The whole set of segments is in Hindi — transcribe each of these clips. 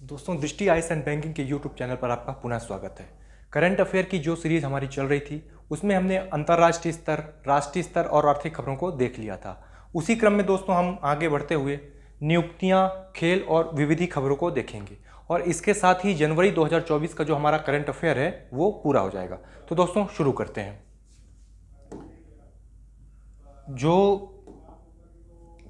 दोस्तों, दृष्टि आइस एंड बैंकिंग के यूट्यूब चैनल पर आपका पुनः स्वागत है। करंट अफेयर की जो सीरीज हमारी चल रही थी उसमें हमने अंतर्राष्ट्रीय स्तर, राष्ट्रीय स्तर और आर्थिक खबरों को देख लिया था। उसी क्रम में दोस्तों हम आगे बढ़ते हुए नियुक्तियां, खेल और विविधि खबरों को देखेंगे और इसके साथ ही जनवरी 2024 का जो हमारा करंट अफेयर है वो पूरा हो जाएगा। तो दोस्तों शुरू करते हैं। जो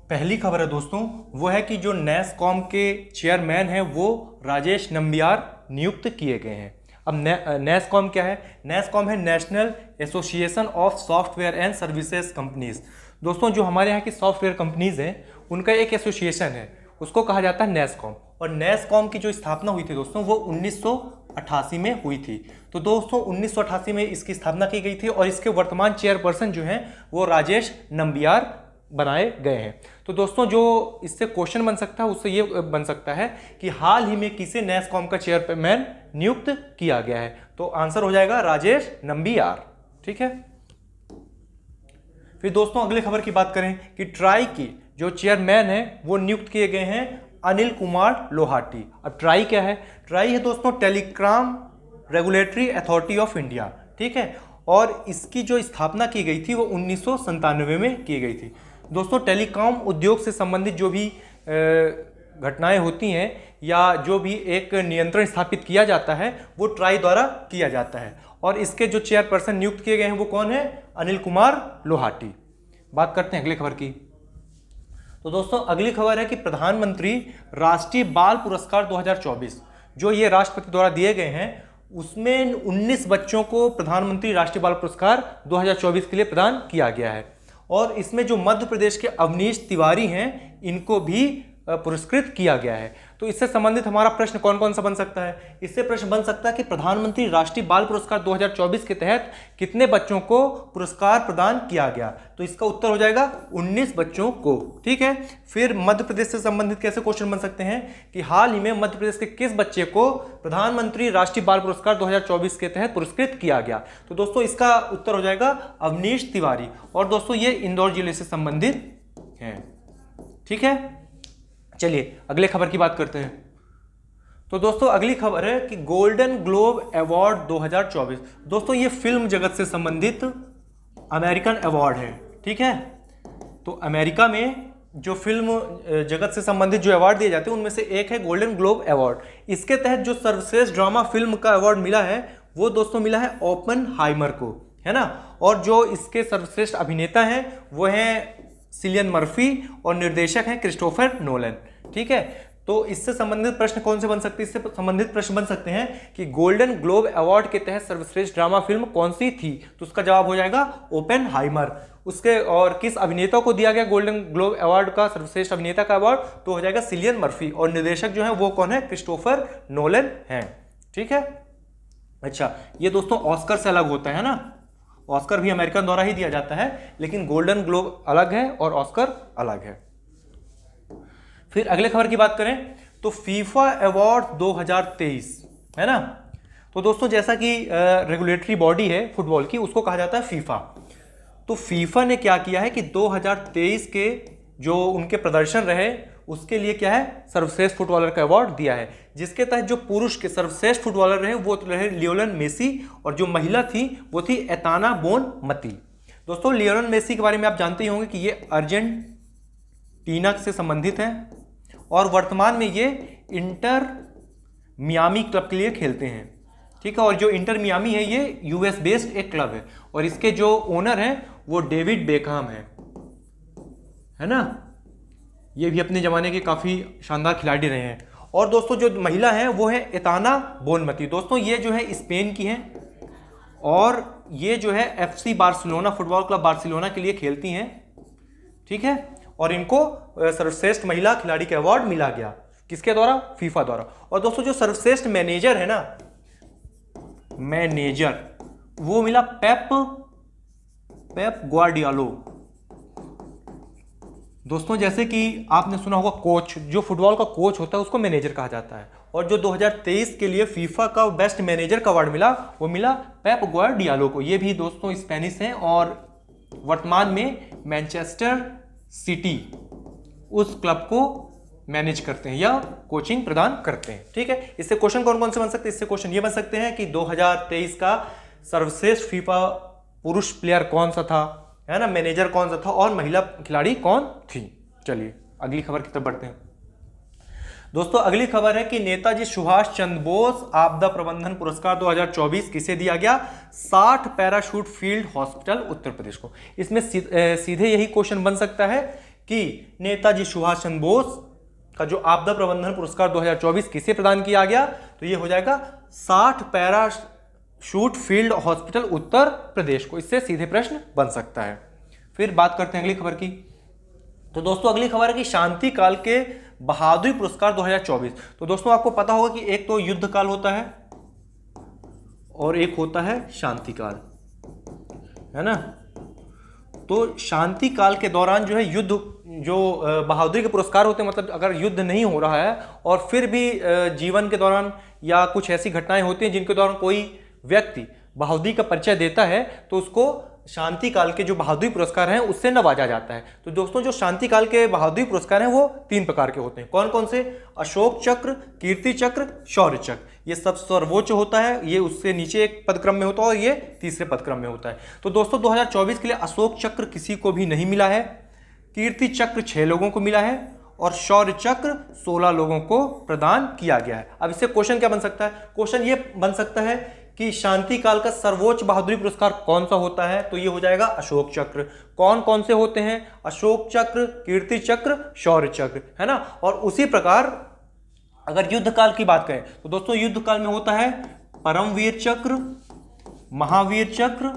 पहली खबर है दोस्तों वो है कि जो नैसकॉम के चेयरमैन हैं वो राजेश नंबियार नियुक्त किए गए हैं। अब नैसकॉम क्या है? नैसकॉम है national association of software and services companies. दोस्तों, जो हमारे यहाँ की सॉफ्टवेयर कंपनीज हैं उनका एक एसोसिएशन है, उसको कहा जाता है नैसकॉम। और नैसकॉम की जो स्थापना हुई थी दोस्तों वो 1988 में हुई थी। तो दोस्तों 1988 में इसकी स्थापना की गई थी और इसके वर्तमान चेयरपर्सन जो हैं वो राजेश नंबियार बनाए गए हैं। तो दोस्तों जो इससे क्वेश्चन बन सकता है उससे ये बन सकता है कि हाल ही में किसे नैसकॉम का चेयरमैन नियुक्त किया गया है? तो आंसर हो जाएगा राजेश नंबियार। ठीक है। फिर दोस्तों अगली खबर की बात करें कि ट्राई की जो चेयरमैन है वो नियुक्त किए गए हैं अनिल कुमार लोहाटी। अब ट्राई क्या है? ट्राई है दोस्तों telecom regulatory authority of India. ठीक है। और इसकी जो स्थापना की गई थी वो 1997 में की गई थी। दोस्तों टेलीकॉम उद्योग से संबंधित जो भी घटनाएं होती हैं या जो भी एक नियंत्रण स्थापित किया जाता है वो ट्राई द्वारा किया जाता है और इसके जो चेयरपर्सन नियुक्त किए गए हैं वो कौन है? अनिल कुमार लोहाटी। बात करते हैं अगली खबर की। तो दोस्तों अगली खबर है कि प्रधानमंत्री राष्ट्रीय बाल पुरस्कार 2024 जो ये राष्ट्रपति द्वारा दिए गए हैं उसमें 19 बच्चों को प्रधानमंत्री राष्ट्रीय बाल पुरस्कार 2024 के लिए प्रदान किया गया है और इसमें जो मध्य प्रदेश के अवनीश तिवारी हैं इनको भी पुरस्कृत किया गया है। तो इससे संबंधित हमारा प्रश्न कौन कौन सा बन सकता है? इससे प्रश्न बन सकता है कि प्रधानमंत्री राष्ट्रीय बाल पुरस्कार 2024 के तहत कितने बच्चों को पुरस्कार प्रदान किया गया? तो इसका उत्तर हो जाएगा 19 बच्चों को। ठीक है। फिर मध्य प्रदेश से संबंधित कैसे क्वेश्चन बन सकते हैं कि हाल ही में मध्य प्रदेश के किस बच्चे को प्रधानमंत्री राष्ट्रीय बाल पुरस्कार 2024 के तहत पुरस्कृत किया गया? तो दोस्तों इसका उत्तर हो जाएगा अवनीश तिवारी और दोस्तों ये इंदौर जिले से संबंधित है। ठीक है। चलिए अगले खबर की बात करते हैं। तो दोस्तों अगली खबर है कि गोल्डन ग्लोब अवार्ड 2024। दोस्तों ये फिल्म जगत से संबंधित अमेरिकन अवार्ड है। ठीक है। तो अमेरिका में जो फिल्म जगत से संबंधित जो अवार्ड दिए जाते हैं उनमें से एक है गोल्डन ग्लोब अवार्ड। इसके तहत जो सर्वश्रेष्ठ ड्रामा फिल्म का अवार्ड मिला है वो दोस्तों मिला है ओपेनहाइमर को, है ना। और जो इसके सर्वश्रेष्ठ अभिनेता हैं वो हैं सिलियन मर्फी और निर्देशक हैं क्रिस्टोफर नोलन। ठीक है। तो इससे संबंधित प्रश्न कौन से बन सकते हैं? इससे संबंधित प्रश्न बन सकते हैं कि गोल्डन ग्लोब अवार्ड के तहत सर्वश्रेष्ठ ड्रामा फिल्म कौन सी थी? तो उसका जवाब हो जाएगा ओपेनहाइमर। उसके और किस अभिनेता को दिया गया गोल्डन ग्लोब अवार्ड का सर्वश्रेष्ठ अभिनेता का अवार्ड? तो हो जाएगा सिलियन मर्फी और निर्देशक जो है वो कौन है? क्रिस्टोफर नोलन है। ठीक है। अच्छा, ये दोस्तों ऑस्कर से अलग होता है ना। ऑस्कर भी अमेरिकन द्वारा ही दिया जाता है लेकिन गोल्डन ग्लोब अलग है और ऑस्कर अलग है। फिर अगले खबर की बात करें तो फीफा अवार्ड 2023 है ना। तो दोस्तों जैसा कि रेगुलेटरी बॉडी है फुटबॉल की उसको कहा जाता है फीफा। तो फीफा ने क्या किया है कि 2023 के जो उनके प्रदर्शन रहे उसके लिए क्या है? सर्वश्रेष्ठ फुटबॉलर का अवार्ड दिया है, जिसके तहत जो पुरुष के सर्वश्रेष्ठ फुटबॉलर रहे वो रहे लियोनेल मेसी और जो महिला थी वो थी एताना बोनमती। दोस्तों लियोनेल मेसी के बारे में आप जानते ही होंगे कि ये अर्जेंटीना से संबंधित हैं और वर्तमान में ये इंटर मियामी क्लब के लिए खेलते हैं। ठीक है। और जो इंटर मियामी है ये यूएस बेस्ड एक क्लब है और इसके जो ओनर हैं वो डेविड बेकहम है ना। ये भी अपने जमाने के काफी शानदार खिलाड़ी रहे हैं। और दोस्तों जो महिला है वो है एताना बोनमती। दोस्तों ये जो है स्पेन की हैं और ये जो है FC Barcelona football club Barcelona के लिए खेलती हैं। ठीक है। और इनको सर्वश्रेष्ठ महिला खिलाड़ी का अवार्ड मिला गया किसके द्वारा? फीफा द्वारा। और दोस्तों जो सर्वश्रेष्ठ मैनेजर है ना, मैनेजर वो मिला पेप ग्वार्डियोला। दोस्तों जैसे कि आपने सुना होगा कोच, जो फुटबॉल का कोच होता है उसको मैनेजर कहा जाता है और जो 2023 के लिए फीफा का बेस्ट मैनेजर का अवार्ड मिला वो मिला पेप ग्वार्डियोला को। ये भी दोस्तों स्पेनिश हैं और वर्तमान में मैनचेस्टर सिटी उस क्लब को मैनेज करते हैं या कोचिंग प्रदान करते हैं। ठीक है, इससे क्वेश्चन कौन कौन से बन सकते हैं? इससे क्वेश्चन ये बन सकते हैं कि 2023 का सर्वश्रेष्ठ फीफा पुरुष प्लेयर कौन सा था, है ना, मैनेजर कौन सा था और महिला खिलाड़ी कौन थी। चलिए अगली खबर की तरफ बढ़ते हैं। दोस्तों अगली खबर है कि नेताजी सुभाष चंद्र बोस आपदा प्रबंधन पुरस्कार 2024 किसे दिया गया? 60 parachute field hospital Uttar Pradesh को। इसमें सीधे यही क्वेश्चन बन सकता है कि नेताजी सुभाष चंद्र बोस का जो आपदा प्रबंधन पुरस्कार 2024 किसे प्रदान किया गया? तो ये हो जाएगा 60 parachute field hospital Uttar Pradesh को। इससे सीधे प्रश्न बन सकता है। फिर बात करते हैं अगली खबर की। तो दोस्तों अगली खबर है कि शांति काल के बहादुरी पुरस्कार 2024। तो दोस्तों आपको पता होगा कि एक तो युद्ध काल होता है और एक होता है शांति काल, है ना। तो शांति काल के दौरान जो है युद्ध, जो बहादुरी के पुरस्कार होते हैं, मतलब अगर युद्ध नहीं हो रहा है और फिर भी जीवन के दौरान या कुछ ऐसी घटनाएं होती हैं जिनके दौरान कोई व्यक्ति बहादुरी का परिचय देता है तो उसको शांति काल के जो बहादुरी पुरस्कार हैं उससे नवाजा जाता है। तो दोस्तों जो शांति काल के बहादुरी पुरस्कार हैं वो 3 प्रकार के होते हैं। कौन कौन से? अशोक चक्र, कीर्ति चक्र, शौर्य चक्र। ये सब सर्वोच्च होता है, ये उससे नीचे एक पदक्रम में होता है और ये तीसरे पदक्रम में होता है। तो दोस्तों 2024 के लिए अशोक चक्र किसी को भी नहीं मिला है, कीर्ति चक्र 6 लोगों को मिला है और शौर्य चक्र 16 लोगों को प्रदान किया गया है। अब इससे क्वेश्चन क्या बन सकता है? क्वेश्चन ये बन सकता है कि शांति काल का सर्वोच्च बहादुरी पुरस्कार कौन सा होता है? तो ये हो जाएगा अशोक चक्र। कौन कौन से होते हैं? अशोक चक्र, कीर्ति चक्र, शौर्य चक्र, है ना। और उसी प्रकार अगर युद्ध काल की बात करें तो दोस्तों युद्ध काल में होता है परमवीर चक्र, महावीर चक्र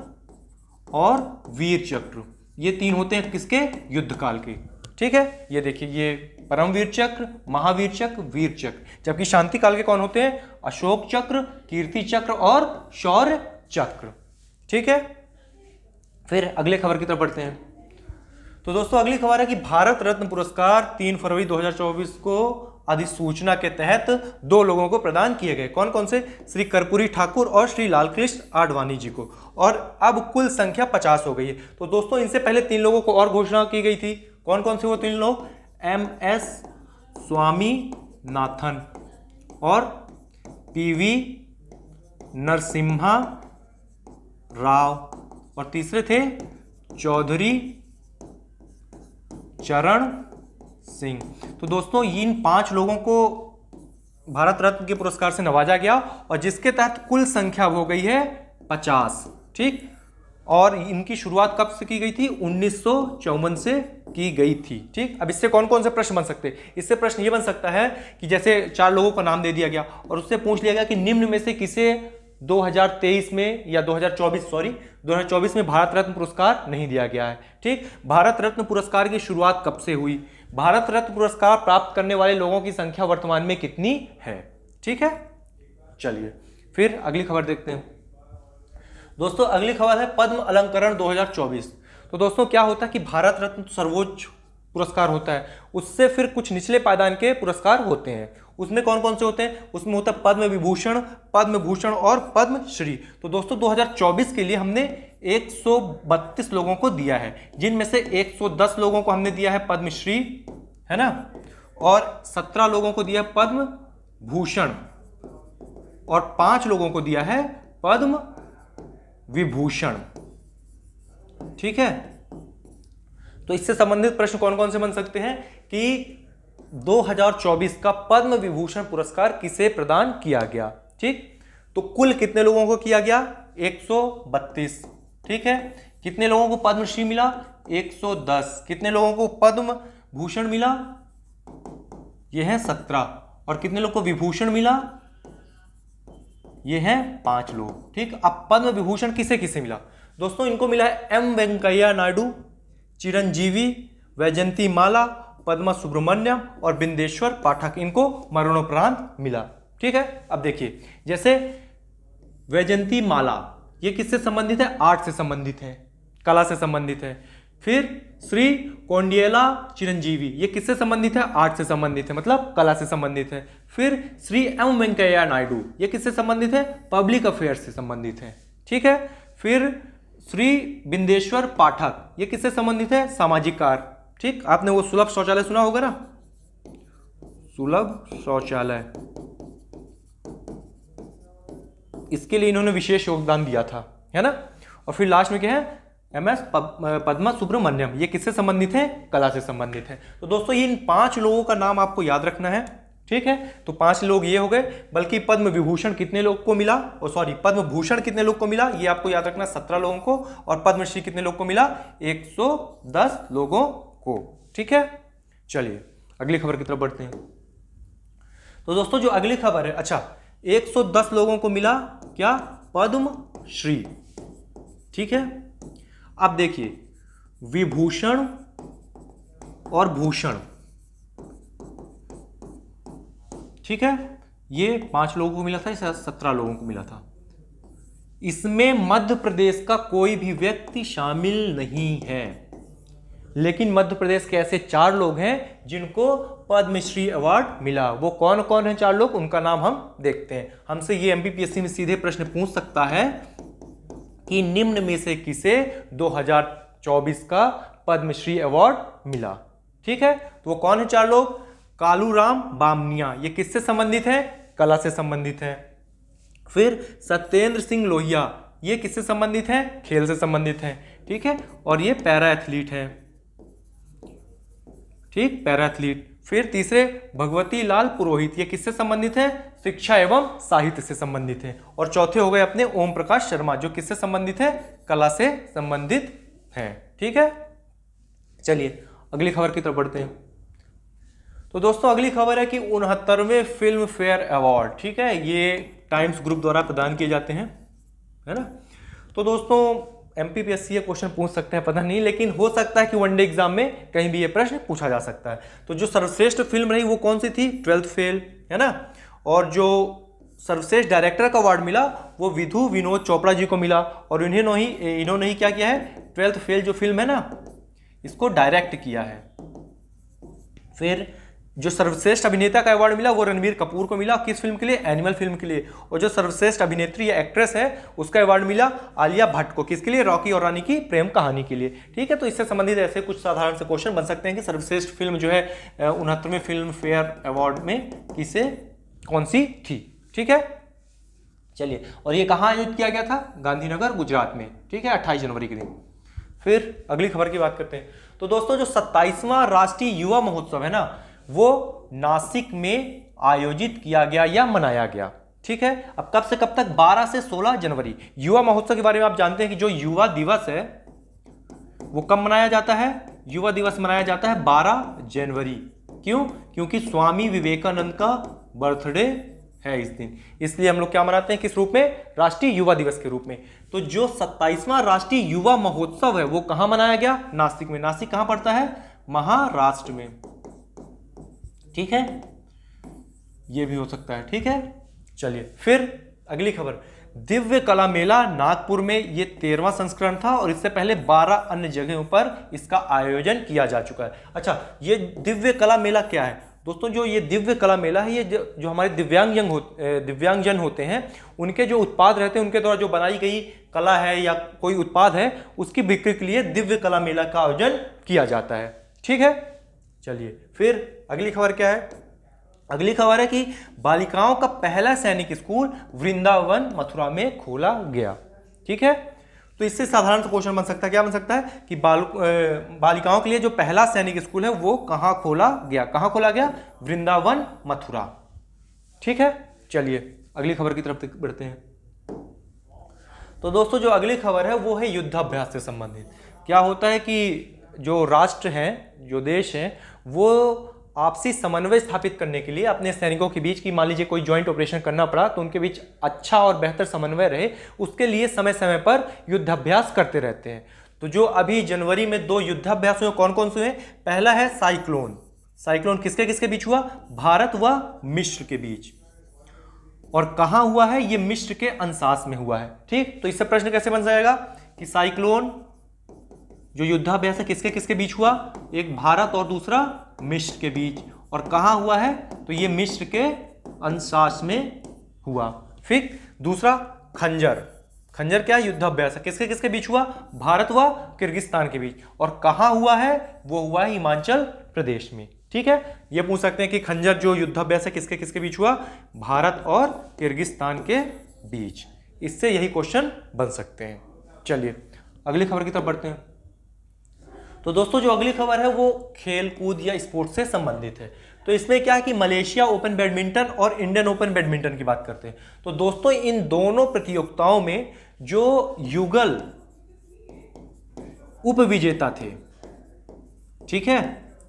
और वीर चक्र। ये 3 होते हैं किसके? युद्ध काल के। ठीक है, ये देखिए, ये परमवीर चक्र, महावीर चक्र, वीर चक्र। जबकि शांति काल के कौन होते हैं? अशोक चक्र, कीर्ति चक्र और शौर्य चक्र। ठीक है, फिर अगले खबर की तरफ बढ़ते हैं। तो दोस्तों अगली खबर है कि भारत रत्न पुरस्कार 3 फरवरी 2024 को अधिसूचना के तहत 2 लोगों को प्रदान किए गए। कौन कौन से? श्री कर्पूरी ठाकुर और श्री लालकृष्ण आडवाणी जी को। और अब कुल संख्या 50 हो गई है। तो दोस्तों इनसे पहले 3 लोगों को और घोषणा की गई थी। कौन कौन से वो 3 लोग? MS स्वामीनाथन और PV नरसिम्हा राव और तीसरे थे चौधरी चरण सिंह। तो दोस्तों इन 5 लोगों को भारत रत्न के पुरस्कार से नवाजा गया और जिसके तहत कुल संख्या हो गई है 50। ठीक, और इनकी शुरुआत कब से की गई थी? 1954 से की गई थी। ठीक, अब इससे कौन कौन से प्रश्न बन सकते हैं? इससे प्रश्न ये बन सकता है कि जैसे 4 लोगों का नाम दे दिया गया और उससे पूछ लिया गया कि निम्न में से किसे 2023 में या 2024 में भारत रत्न पुरस्कार नहीं दिया गया है। ठीक, भारत रत्न पुरस्कार की शुरुआत कब से हुई? भारत रत्न पुरस्कार प्राप्त करने वाले लोगों की संख्या वर्तमान में कितनी है? ठीक है, चलिए फिर अगली खबर देखते हैं। दोस्तों अगली खबर है पद्म अलंकरण 2024। तो दोस्तों क्या होता है कि भारत रत्न सर्वोच्च पुरस्कार होता है, उससे फिर कुछ निचले पायदान के पुरस्कार होते हैं। उसमें कौन कौन से होते हैं? उसमें होता है पद्म विभूषण और पद्मश्री। तो दोस्तों 2024 के लिए हमने 132 लोगों को दिया है, जिनमें से 110 लोगों को हमने दिया है पद्मश्री, है ना, और 17 लोगों को दिया पद्म भूषण और 5 लोगों को दिया है पद्म विभूषण। ठीक है, तो इससे संबंधित प्रश्न कौन कौन से बन सकते हैं कि 2024 का पद्म विभूषण पुरस्कार किसे प्रदान किया गया? ठीक, तो कुल कितने लोगों को किया गया? 132। ठीक है, कितने लोगों को पद्मश्री मिला? 110। कितने लोगों को पद्म भूषण मिला? यह है 17। और कितने लोगों को विभूषण मिला? ये हैं 5 लोग। ठीक, अब पद्म विभूषण किसे किसे मिला? दोस्तों इनको मिला है M वेंकैया नायडू, चिरंजीवी, वैजयंती माला, पद्मा सुब्रमण्यम और बिंदेश्वर पाठक। इनको मरणोपरांत मिला। ठीक है, अब देखिए जैसे वैजयंती माला ये किससे संबंधित है? आर्ट से संबंधित है, कला से संबंधित है। फिर श्री कोंडियला चिरंजीवी ये किससे संबंधित है? आर्ट से संबंधित है, मतलब कला से संबंधित है। फिर श्री M वेंकैया नायडू ये किससे संबंधित है? पब्लिक अफेयर्स से संबंधित है। ठीक है, फिर श्री बिंदेश्वर पाठक ये किससे संबंधित है? सामाजिक कार्य। ठीक, आपने वो सुलभ शौचालय सुना होगा ना, सुलभ शौचालय, इसके लिए इन्होंने विशेष योगदान दिया था, है ना। और फिर लास्ट में क्या है, MS पद्मा सुब्रमण्यम, ये किससे संबंधित है, कला से संबंधित है। तो दोस्तों इन 5 लोगों का नाम आपको याद रखना है, ठीक है। तो 5 लोग ये हो गए, बल्कि पद्म विभूषण कितने लोग को मिला, और सॉरी पद्म भूषण कितने लोग को मिला, ये आपको याद रखना 17 लोगों को, और पद्मश्री कितने लोग को मिला, 110 लोगों को, ठीक है। चलिए अगली खबर की तरफ बढ़ते हैं। तो दोस्तों जो अगली खबर है, अच्छा 110 लोगों को मिला क्या, पद्मश्री, ठीक है। अब देखिए विभूषण और भूषण, ठीक है, ये 5 लोगों को मिला था, इसे 17 लोगों को मिला था। इसमें मध्य प्रदेश का कोई भी व्यक्ति शामिल नहीं है, लेकिन मध्य प्रदेश के ऐसे 4 लोग हैं जिनको पद्मश्री अवार्ड मिला। वो कौन कौन है 4 लोग, उनका नाम हम देखते हैं। हमसे ये MPPSC में सीधे प्रश्न पूछ सकता है कि निम्न में से किसे 2024 का पद्मश्री अवार्ड मिला, ठीक है। तो वो कौन है 4 लोग, कालूराम बामनिया, ये किससे संबंधित है, कला से संबंधित है। फिर सत्येंद्र सिंह लोहिया, ये किससे संबंधित है, खेल से संबंधित है, ठीक है। और ये पैरा एथलीट है, ठीक, पैरा एथलीट। फिर तीसरे भगवती लाल पुरोहित, ये किससे संबंधित है, शिक्षा एवं साहित्य से संबंधित है। और चौथे हो गए अपने ओम प्रकाश शर्मा, जो किससे संबंधित है, कला से संबंधित है, ठीक है। चलिए अगली खबर की तरफ बढ़ते हैं। तो दोस्तों अगली खबर है कि 69वें फिल्म फेयर अवार्ड, ठीक है, ये टाइम्स ग्रुप द्वारा प्रदान किए जाते हैं, है ना। तो दोस्तों MPPSC ये क्वेश्चन पूछ सकते हैं, पता नहीं, लेकिन हो सकता है कि वनडे एग्जाम में कहीं भी ये प्रश्न पूछा जा सकता है। तो जो सर्वश्रेष्ठ फिल्म रही वो कौन सी थी, 12th फेल, है ना। और जो सर्वश्रेष्ठ डायरेक्टर का अवार्ड मिला वो विधु विनोद चोपड़ा जी को मिला, और इन्होंने ही क्या किया है, 12th फेल जो फिल्म है ना, इसको डायरेक्ट किया है। फिर जो सर्वश्रेष्ठ अभिनेता का अवार्ड मिला वो रणबीर कपूर को मिला, किस फिल्म के लिए, एनिमल फिल्म के लिए। और जो सर्वश्रेष्ठ अभिनेत्री या एक्ट्रेस है उसका अवार्ड मिला आलिया भट्ट को, किसके लिए, रॉकी और रानी की प्रेम कहानी के लिए, ठीक है। तो इससे संबंधित ऐसे कुछ साधारण से क्वेश्चन बन सकते हैं कि सर्वश्रेष्ठ फिल्म जो है 69वें फिल्म फेयर अवार्ड में किसे कौन सी थी, ठीक है। चलिए, और ये कहाँ आयोजित किया गया था, गांधीनगर गुजरात में, ठीक है, 28 जनवरी के दिन। फिर अगली खबर की बात करते हैं। तो दोस्तों जो 27वां राष्ट्रीय युवा महोत्सव है ना, वो नासिक में आयोजित किया गया या मनाया गया, ठीक है। अब कब से कब तक, 12 से 16 जनवरी। युवा महोत्सव के बारे में आप जानते हैं कि जो युवा दिवस है वो कब मनाया जाता है, युवा दिवस मनाया जाता है 12 जनवरी। क्यों, क्योंकि स्वामी विवेकानंद का बर्थडे है इस दिन, इसलिए हम लोग क्या मनाते हैं, किस रूप में, राष्ट्रीय युवा दिवस के रूप में। तो जो 27वां राष्ट्रीय युवा महोत्सव है वो कहां मनाया गया, नासिक में। नासिक कहां पड़ता है, महाराष्ट्र में, ठीक है, ये भी हो सकता है, ठीक है। चलिए फिर अगली खबर, दिव्य कला मेला नागपुर में, ये 13वां संस्करण था, और इससे पहले 12 अन्य जगहों पर इसका आयोजन किया जा चुका है। अच्छा, ये दिव्य कला मेला क्या है दोस्तों, जो ये दिव्य कला मेला है, ये जो हमारे दिव्यांगजन होते हैं, उनके जो उत्पाद रहते हैं, उनके द्वारा जो बनाई गई कला है या कोई उत्पाद है, उसकी बिक्री के लिए दिव्य कला मेला का आयोजन किया जाता है, ठीक है। चलिए फिर अगली खबर क्या है, अगली खबर है कि बालिकाओं का पहला सैनिक स्कूल वृंदावन मथुरा में खोला गया, ठीक है। तो इससे साधारण सा क्वेश्चन बन सकता है, क्या बन सकता है कि बालिकाओं के लिए जो पहला सैनिक स्कूल है वो कहां खोला गया, कहां खोला गया, वृंदावन मथुरा, ठीक है। चलिए अगली खबर की तरफ बढ़ते हैं। तो दोस्तों जो अगली खबर है वो है युद्धाभ्यास से संबंधित। क्या होता है कि जो राष्ट्र हैं, जो देश हैं, वो आपसी समन्वय स्थापित करने के लिए अपने सैनिकों के बीच की, मान लीजिए कोई ज्वाइंट ऑपरेशन करना पड़ा तो उनके बीच अच्छा और बेहतर समन्वय रहे, उसके लिए समय समय पर युद्धाभ्यास करते रहते हैं। तो जो अभी जनवरी में 2 युद्धाभ्यास हुए, कौन कौन से हुए, पहला है साइक्लोन। साइक्लोन किसके किसके बीच हुआ, भारत व मिस्र के बीच, और कहां हुआ है, ये मिस्र के अंशास में हुआ है, ठीक। तो इससे प्रश्न कैसे बन जाएगा कि साइक्लोन जो युद्धाभ्यास है किसके किसके बीच हुआ, एक भारत और दूसरा मिस्र के बीच, और कहां हुआ है, तो ये मिस्र के अंशास में हुआ। फिर दूसरा खंजर, खंजर क्या युद्धाभ्यास है, किसके किसके बीच हुआ, भारत व किर्गिस्तान के बीच, और कहां हुआ है, वो हुआ है हिमाचल प्रदेश में, ठीक है, ये पूछ सकते हैं कि खंजर जो युद्धाभ्यास है किसके किसके बीच हुआ, भारत और किर्गिस्तान के बीच। इससे यही क्वेश्चन बन सकते हैं। चलिए अगली खबर की तरफ बढ़ते हैं। तो दोस्तों जो अगली खबर है वो खेल कूद या स्पोर्ट्स से संबंधित है। तो इसमें क्या है कि मलेशिया ओपन बैडमिंटन और इंडियन ओपन बैडमिंटन की बात करते हैं। तो दोस्तों इन दोनों प्रतियोगिताओं में जो युगल उपविजेता थे, ठीक है,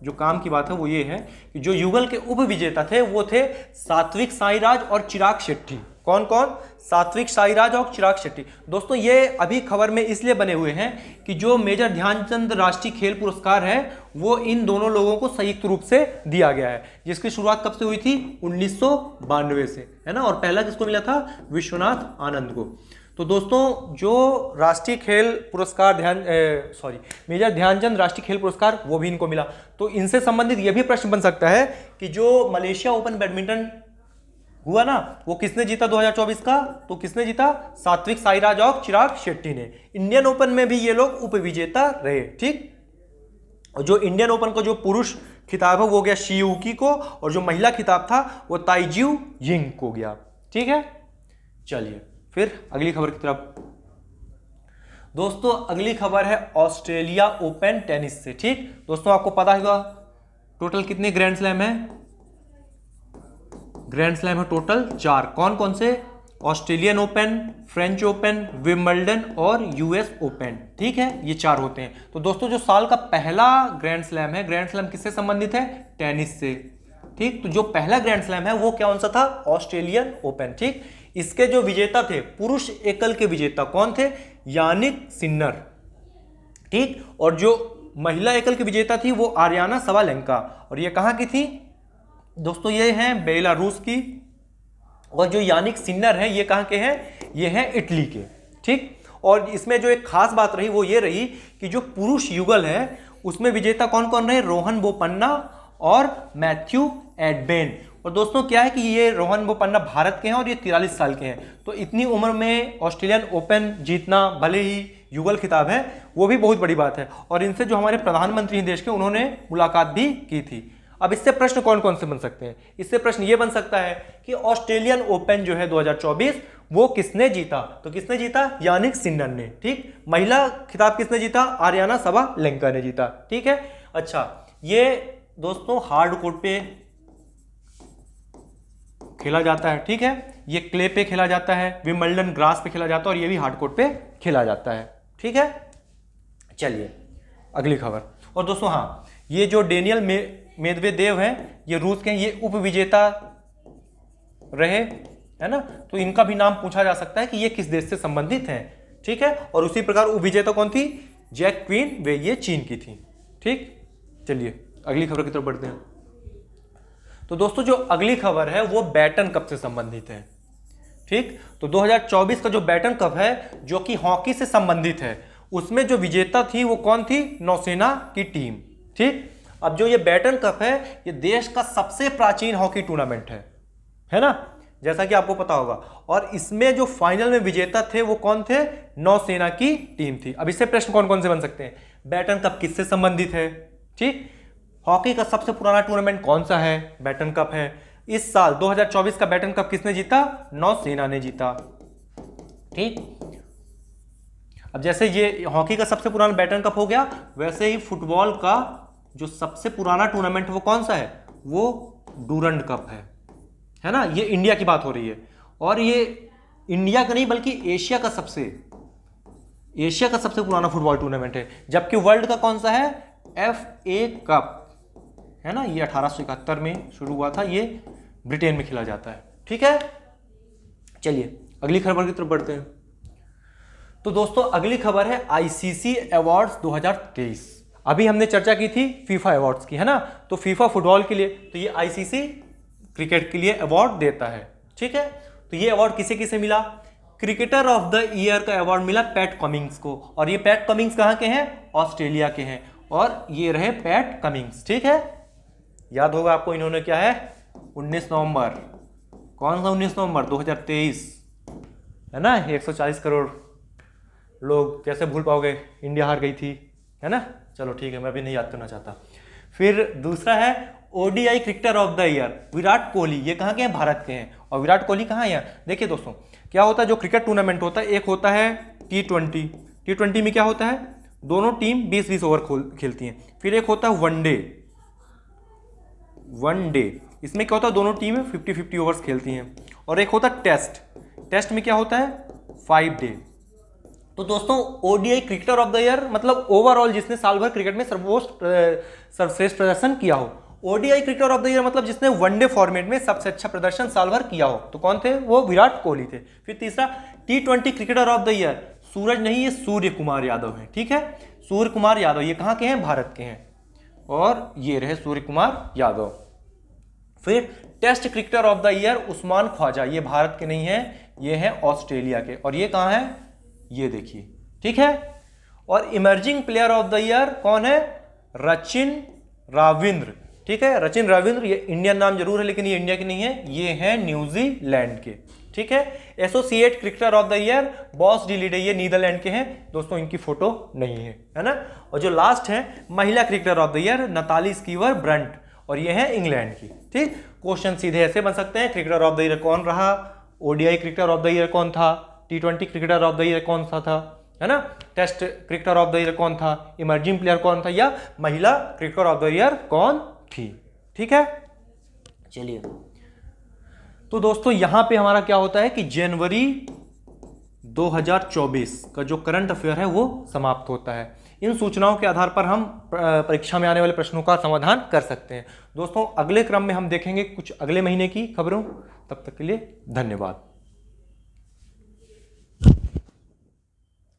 जो काम की बात है वो ये है कि जो युगल के उपविजेता थे वो थे सात्विक साईराज और चिराग शेट्टी। कौन कौन, सात्विक साईराज और चिराग शेट्टी। दोस्तों ये अभी खबर में इसलिए बने हुए हैं कि जो मेजर ध्यानचंद राष्ट्रीय खेल पुरस्कार है वो इन दोनों लोगों को संयुक्त रूप से दिया गया है, जिसकी शुरुआत कब से हुई थी, 1992 से, है ना। और पहला किसको मिला था, विश्वनाथ आनंद को। तो दोस्तों जो राष्ट्रीय खेल पुरस्कार मेजर ध्यानचंद राष्ट्रीय खेल पुरस्कार वो भी इनको मिला। तो इनसे संबंधित यह भी प्रश्न बन सकता है कि जो मलेशिया ओपन बैडमिंटन हुआ ना वो किसने जीता 2024 का, तो किसने जीता, सात्विक साईराज और चिराग शेट्टी ने। इंडियन ओपन में भी ये लोग उपविजेता रहे, ठीक। और जो इंडियन ओपन को जो पुरुष खिताब है वो गया शियूकी को, और जो महिला खिताब था वो ताइज्यू यिंग को गया, ठीक है। चलिए फिर अगली खबर की तरफ। दोस्तों अगली खबर है ऑस्ट्रेलिया ओपन टेनिस से, ठीक। दोस्तों आपको पता होगा टोटल कितने ग्रैंड स्लैम है, ग्रैंड स्लैम है टोटल 4। कौन कौन से, Australian open, French open, Wimbledon और यूएस ओपन, ठीक है, ये 4 होते हैं। तो दोस्तों जो साल का पहला ग्रैंड स्लैम है, ग्रैंड स्लैम किससे संबंधित है, टेनिस से, ठीक। तो जो पहला ग्रैंड स्लैम है वो कौन सा था, ऑस्ट्रेलियन ओपन, ठीक। इसके जो विजेता थे, पुरुष एकल के विजेता कौन थे, यानिक सिन्नर, ठीक। और जो महिला एकल की विजेता थी वो आर्याना सवालेंका, और ये कहां की थी दोस्तों, ये हैं बेलारूस की। और जो यानिक सिन्नर है ये कहां के हैं, ये हैं इटली के, ठीक। और इसमें जो एक खास बात रही वो ये रही कि जो पुरुष युगल है उसमें विजेता कौन कौन रहे, रोहन बोपन्ना और मैथ्यू एडबेन। और दोस्तों क्या है कि ये रोहन बोपन्ना भारत के हैं और ये 43 साल के हैं। तो इतनी उम्र में ऑस्ट्रेलियन ओपन जीतना, भले ही युगल खिताब है, वो भी बहुत बड़ी बात है। और इनसे जो हमारे प्रधानमंत्री हैं देश के, उन्होंने मुलाकात भी की थी। अब इससे प्रश्न कौन कौन से बन सकते हैं, इससे प्रश्न ये बन सकता है कि ऑस्ट्रेलियन ओपन जो है 2024 वो किसने जीता, तो किसने जीता, यानिक सिन्नर ने, ठीक। महिला खिताब किसने जीता, आर्याना सवालेंका ने जीता, ठीक है। अच्छा ये दोस्तों हार्ड कोर्ट पे खेला जाता है, ठीक है, ये क्ले पे खेला जाता है, विंबलडन ग्रास पे खेला जाता है, और ये भी हार्ड कोर्ट पे खेला जाता है, ठीक है। चलिए अगली खबर। और दोस्तों हाँ, ये जो डेनियल मेदवेदेव हैं, ये रूस के हैं, ये उपविजेता रहे, है ना। तो इनका भी नाम पूछा जा सकता है कि ये किस देश से संबंधित हैं, ठीक है। और उसी प्रकार उपविजेता कौन थी, जैक क्वीन, वे ये चीन की थी, ठीक। चलिए अगली खबर की तरफ बढ़ते हैं। तो दोस्तों जो अगली खबर है वो बैटन कप से संबंधित है, ठीक। तो 2024 का जो बैटन कप है जो कि हॉकी से संबंधित है, उसमें जो विजेता थी वो कौन थी, नौसेना की टीम, ठीक। अब जो ये बैटन कप है ये देश का सबसे प्राचीन हॉकी टूर्नामेंट है ना, जैसा कि आपको पता होगा। और इसमें जो फाइनल में विजेता थे वो कौन थे, नौसेना की टीम थी। अब इससे प्रश्न कौन कौन से बन सकते हैं, बैटन कप किससे संबंधित है, ठीक। हॉकी का सबसे पुराना टूर्नामेंट कौन सा है, बैटन कप है। इस साल 2024 का बैटन कप किसने जीता, नौसेना ने जीता, ठीक। अब जैसे ये हॉकी का सबसे पुराना बैटन कप हो गया, वैसे ही फुटबॉल का जो सबसे पुराना टूर्नामेंट वो कौन सा है, वो डूरंड कप है ना। ये इंडिया की बात हो रही है, और ये इंडिया का नहीं बल्कि एशिया का सबसे पुराना फुटबॉल टूर्नामेंट है। जबकि वर्ल्ड का कौन सा है, FA कप है ना, ये 1871 में शुरू हुआ था, ये ब्रिटेन में खेला जाता है, ठीक है। चलिए अगली खबर की तरफ बढ़ते हैं। तो दोस्तों अगली खबर है ICC अवार्ड्स 2023। अभी हमने चर्चा की थी फीफा अवार्ड्स की, है ना। तो फीफा फुटबॉल के लिए, तो ये ICC क्रिकेट के लिए अवार्ड देता है, ठीक है। तो ये अवार्ड किसे किसे मिला, क्रिकेटर ऑफ द ईयर का अवार्ड मिला पैट कमिंग्स को। और ये पैट कमिंग्स कहाँ के हैं, ऑस्ट्रेलिया के हैं, और ये रहे पैट कमिंग्स, ठीक है। याद होगा आपको, इन्होंने क्या है 19 नवंबर, कौन सा 19 नवंबर 2023, है ना। 140 करोड़ लोग कैसे भूल पाओगे, इंडिया हार गई थी, है ना। चलो ठीक है, मैं भी नहीं याद करना चाहता। फिर दूसरा है ODI cricketer of the year Virat Kohli, ये कहाँ के हैं? भारत के हैं। और विराट कोहली कहाँ है? देखिए दोस्तों, क्या होता है जो क्रिकेट टूर्नामेंट होता है, एक होता है T20। T20 में क्या होता है? दोनों टीम 20-20 ओवर खेलती हैं। फिर एक होता है वनडे, इसमें क्या होता है? दोनों टीमें 50-50 ओवर्स खेलती हैं। और एक होता है टेस्ट में क्या होता है? 5 डे। तो दोस्तों ODI cricketer of the year मतलब ओवरऑल जिसने साल भर क्रिकेट में सर्वश्रेष्ठ प्रदर्शन किया हो। ODI cricketer of the year मतलब जिसने वनडे फॉर्मेट में सबसे अच्छा प्रदर्शन साल भर किया हो। तो कौन थे? वो विराट कोहली थे। फिर तीसरा T20 cricketer of the year, Suraj नहीं, ये सूर्य कुमार यादव है। ठीक है, सूर्य कुमार यादव, ये कहाँ के हैं? भारत के हैं। और ये रहे सूर्य कुमार यादव। फिर test cricketer of the year Usman Khawaja, ये भारत के नहीं है, ये है ऑस्ट्रेलिया के। और ये कहाँ है? ये देखिए। ठीक है, और emerging player of the year कौन है? रचिन रविंद्र। ठीक है, रचिन रविंद्र, ये इंडियन नाम जरूर है लेकिन ये इंडिया के नहीं है, ये है न्यूजीलैंड के। ठीक है, associate cricketer of the year Bas de Leede, ये नीदरलैंड के हैं। दोस्तों इनकी फोटो नहीं है ना। और जो लास्ट है महिला cricketer of the year Natalie skewer Brunt, और ये है इंग्लैंड की। ठीक, क्वेश्चन सीधे ऐसे बन सकते हैं, क्रिकेटर ऑफ द ईयर कौन रहा, ODI cricketer of the year कौन था, T20 cricketer of the year कौन सा था, है ना, test cricketer of the year कौन था, इमर्जिंग प्लेयर कौन था, या महिला क्रिकेटर ऑफ द ईयर कौन थी। ठीक है, चलिए तो दोस्तों यहां पे हमारा क्या होता है कि जनवरी 2024 का जो करंट अफेयर है वो समाप्त होता है। इन सूचनाओं के आधार पर हम परीक्षा में आने वाले प्रश्नों का समाधान कर सकते हैं। दोस्तों अगले क्रम में हम देखेंगे कुछ अगले महीने की खबरों। तब तक के लिए धन्यवाद।